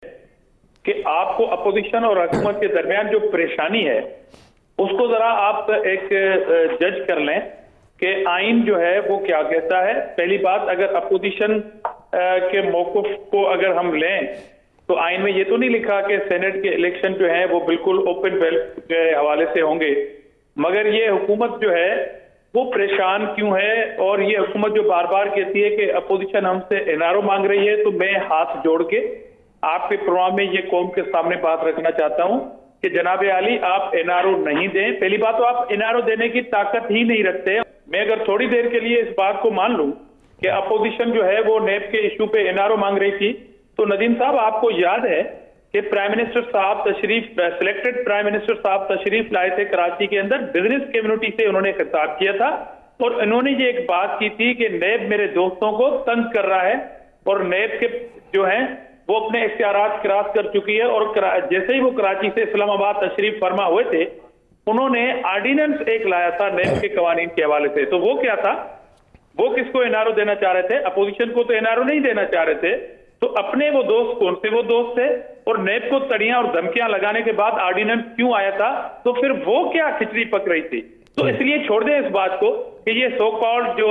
कि आपको अपोजिशन और हुकूमत के दरमियान जो परेशानी है उसको जरा आप एक जज कर लें कि आइन जो है वो क्या कहता है। पहली बात, अगर अपोजिशन के मौक़िफ़ को अगर हम लें तो आइन में ये तो नहीं लिखा कि सेनेट के इलेक्शन जो है वो बिल्कुल ओपन बैलेट के हवाले से होंगे, मगर ये हुकूमत जो है वो परेशान क्यों है। और ये हुकूमत जो बार बार कहती है कि अपोजिशन हमसे एनआरओ मांग रही है, तो मैं हाथ जोड़ के आपके प्रोग्राम में ये कौम के सामने बात रखना चाहता हूं कि जनाब आली आप एनआरओ नहीं दें। पहली बात तो आप एनआरओ देने की ताकत ही नहीं रखते। मैं अगर थोड़ी देर के लिए इस बात को मान लूं कि अपोजिशन जो है वो नेब के इशू पे एनआरओ मांग रही थी, तो नदीम साहब आपको याद है कि प्राइम मिनिस्टर साहब सिलेक्टेड प्राइम मिनिस्टर साहब तशरीफ लाए थे कराची के अंदर, बिजनेस कम्युनिटी से उन्होंने खिताब किया था और इन्होंने ये एक बात की थी कि नेब मेरे दोस्तों को तंग कर रहा है और नेब के जो है वो अपने इख्तियारात क्रॉस कर चुकी है। और जैसे ही वो कराची से इस्लामाबाद तशरीफ फरमा हुए थे, उन्होंने ऑर्डिनेंस एक लाया था नेब के कवानीन के हवाले से। तो वो क्या था, वो किसको एनआरओ देना चाह रहे थे? अपोजिशन को तो एनआरओ नहीं देना चाह रहे थे। तो अपने वो दोस्त कौन से वो दोस्त थे, और नेब को तड़ियां और धमकियां लगाने के बाद ऑर्डिनेंस क्यों आया था? तो फिर वो क्या खिचड़ी पक रही थी? तो इसलिए छोड़ दें इस बात को कि ये सो कॉल्ड जो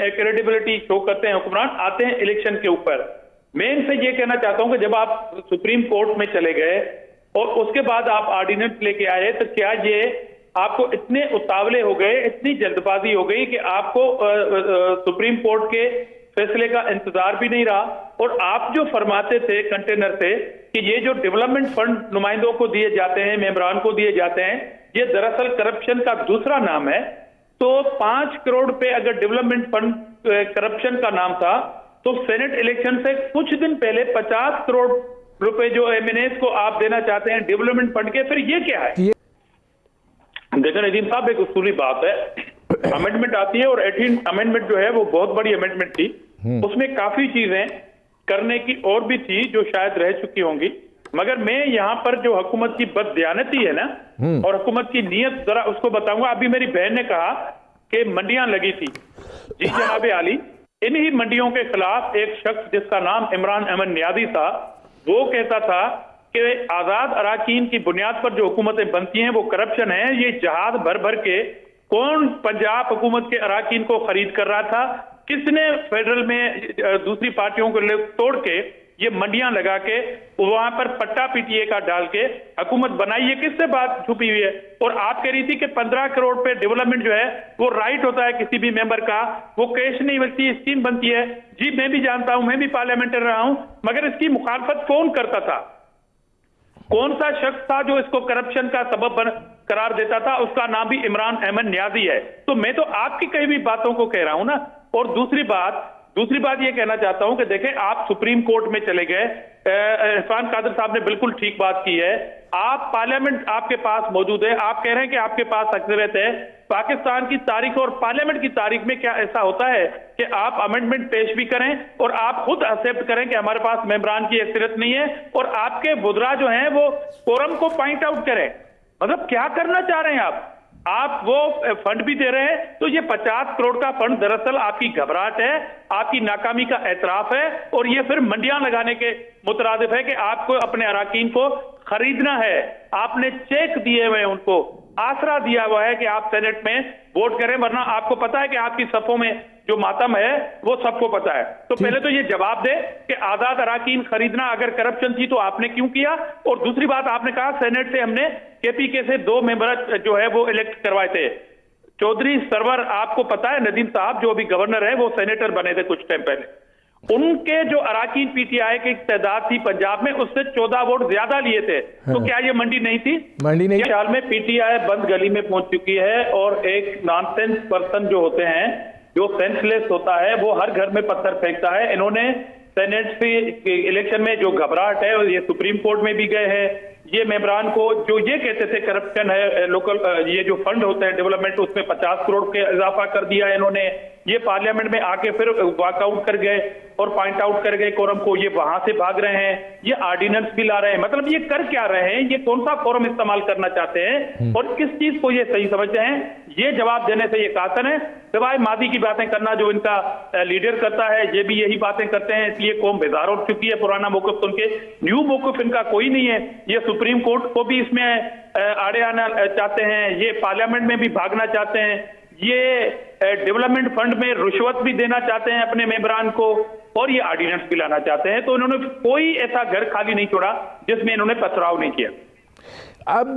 क्रेडिबिलिटी शो करते हैं हुक्मरान, आते हैं इलेक्शन के ऊपर। मैं इनसे ये कहना चाहता हूं कि जब आप सुप्रीम कोर्ट में चले गए और उसके बाद आप ऑर्डिनेंस लेके आए, तो क्या ये आपको इतने उतावले हो गए, इतनी जल्दबाजी हो गई कि आपको सुप्रीम कोर्ट के फैसले का इंतजार भी नहीं रहा? और आप जो फरमाते थे कंटेनर से कि ये जो डेवलपमेंट फंड नुमाइंदों को दिए जाते हैं, मेंबरान को दिए जाते हैं, ये दरअसल करप्शन का दूसरा नाम है। तो 5 करोड़ पे अगर डेवलपमेंट फंड करप्शन का नाम था, तो सेनेट इलेक्शन से कुछ दिन पहले 50 करोड़ रुपए जो एमएनएस को आप देना चाहते हैं डेवलपमेंट फंड के, फिर ये क्या है? देखो नदीम साहब, एक उसूली बात है, अमेंडमेंट आती है और 18 अमेंडमेंट जो है वो बहुत बड़ी अमेंडमेंट थी। उसमें काफी चीजें करने की और भी थी जो शायद रह चुकी होंगी, मगर मैं यहाँ पर जो हुकूमत की बददियानती है ना और हुकूमत की नीयत, जरा उसको बताऊंगा। अभी मेरी बहन ने कहा कि मंडियां लगी थी। जी जनाब आली, इन्हीं मंडियों के खिलाफ एक शख्स जिसका नाम इमरान अहमद नियाजी था, वो कहता था कि आजाद अराकीन की बुनियाद पर जो हुकूमतें बनती हैं वो करप्शन है। ये जहाज भर भर के कौन पंजाब हुकूमत के अराकीन को खरीद कर रहा था? किसने फेडरल में दूसरी पार्टियों को तोड़ के ये मंडियां लगा के वहां पर पट्टा पीटीए का डाल के हुकूमत बनाई? ये किससे बात छुपी हुई है? और आप कह रही थी कि 15 करोड़ पे डेवलपमेंट जो है वो राइट होता है किसी भी मेंबर का, वो कैश नहीं मिलती, स्कीम बनती है। जी मैं भी जानता हूं, मैं भी पार्लियामेंटर रहा हूं, मगर इसकी मुखालफत कौन करता था? कौन सा शख्स था जो इसको करप्शन का सबब करार देता था? उसका नाम भी इमरान अहमद नियाजी है। तो मैं तो आपकी कई भी बातों को कह रहा हूं ना। और दूसरी बात ये कहना चाहता हूं कि देखें, आप सुप्रीम कोर्ट में चले गए, इरफान कादर साहब ने बिल्कुल ठीक बात की है। आप पार्लियामेंट आपके पास मौजूद है, आप कह रहे हैं कि आपके पास अक्सरियत है। पाकिस्तान की तारीख और पार्लियामेंट की तारीख में क्या ऐसा होता है कि आप अमेंडमेंट पेश भी करें और आप खुद एक्सेप्ट करें कि हमारे पास मेंबरान की अक्सरियत नहीं है, और आपके बुजरा जो हैं वो कोरम को पॉइंट आउट करें? मतलब क्या करना चाह रहे हैं आप वो फंड भी दे रहे हैं। तो ये 50 करोड़ का फंड दरअसल आपकी घबराहट है, आपकी नाकामी का एतराफ है, और ये फिर मंडियां लगाने के मुतरादिफ है कि आपको अपने अराकीन को खरीदना है। आपने चेक दिए हुए हैं, उनको आसरा दिया हुआ है कि आप सेनेट में वोट करें, वरना आपको पता है कि आपकी सफों में जो मातम है वो सबको पता है। तो पहले तो ये जवाब दे कि आजाद अराकीन खरीदना अगर करप्शन थी तो आपने क्यों किया? और दूसरी बात, आपने कहा सेनेट से हमने केपीके से 2 मेंबर जो है वो इलेक्ट करवाए थे। चौधरी सरवर, आपको पता है नदीम साहब जो अभी गवर्नर है वो सेनेटर बने थे कुछ टाइम पहले, उनके जो अराकीन पीटीआई की तादाद थी पंजाब में, उससे 14 वोट ज्यादा लिए थे। तो क्या ये मंडी नहीं थी? मंडी नहीं। ख्याल में पीटीआई बंद गली में पहुंच चुकी है, और एक नॉनसेंस पर्सन जो होते हैं, जो सेंसलेस होता है, वो हर घर में पत्थर फेंकता है। इन्होंने सेनेट से इलेक्शन में जो घबराहट है, ये सुप्रीम कोर्ट में भी गए हैं, ये मेंबरान को जो ये कहते थे करप्शन है, लोकल ये जो फंड होते हैं डेवलपमेंट, उसमें 50 करोड़ के इजाफा कर दिया इन्होंने। ये पार्लियामेंट में आके फिर वॉकआउट कर गए और पॉइंट आउट कर गए कोरम को, ये वहां से भाग रहे हैं, ये ऑर्डिनेंस भी ला रहे हैं। मतलब ये कर क्या रहे हैं, ये कौन सा फोरम इस्तेमाल करना चाहते हैं और किस चीज को ये सही समझते हैं, ये जवाब देने से ये कासन है। सिवाय मादी की बातें करना जो इनका लीडर करता है, ये भी यही बातें करते हैं, इसलिए कौम बेजार हो चुकी है। पुराना मौकफ सुन के न्यू मौकफ इनका कोई नहीं है। ये सुप्रीम कोर्ट को भी इसमें आड़े आना चाहते हैं, ये पार्लियामेंट में भी भागना चाहते हैं, ये डेवलपमेंट फंड में रिश्वत भी देना चाहते हैं अपने मेंबरान को, और ये ऑर्डिनेंस भी लाना चाहते हैं। तो इन्होंने कोई ऐसा घर खाली नहीं छोड़ा जिसमें इन्होंने पथराव नहीं किया। अब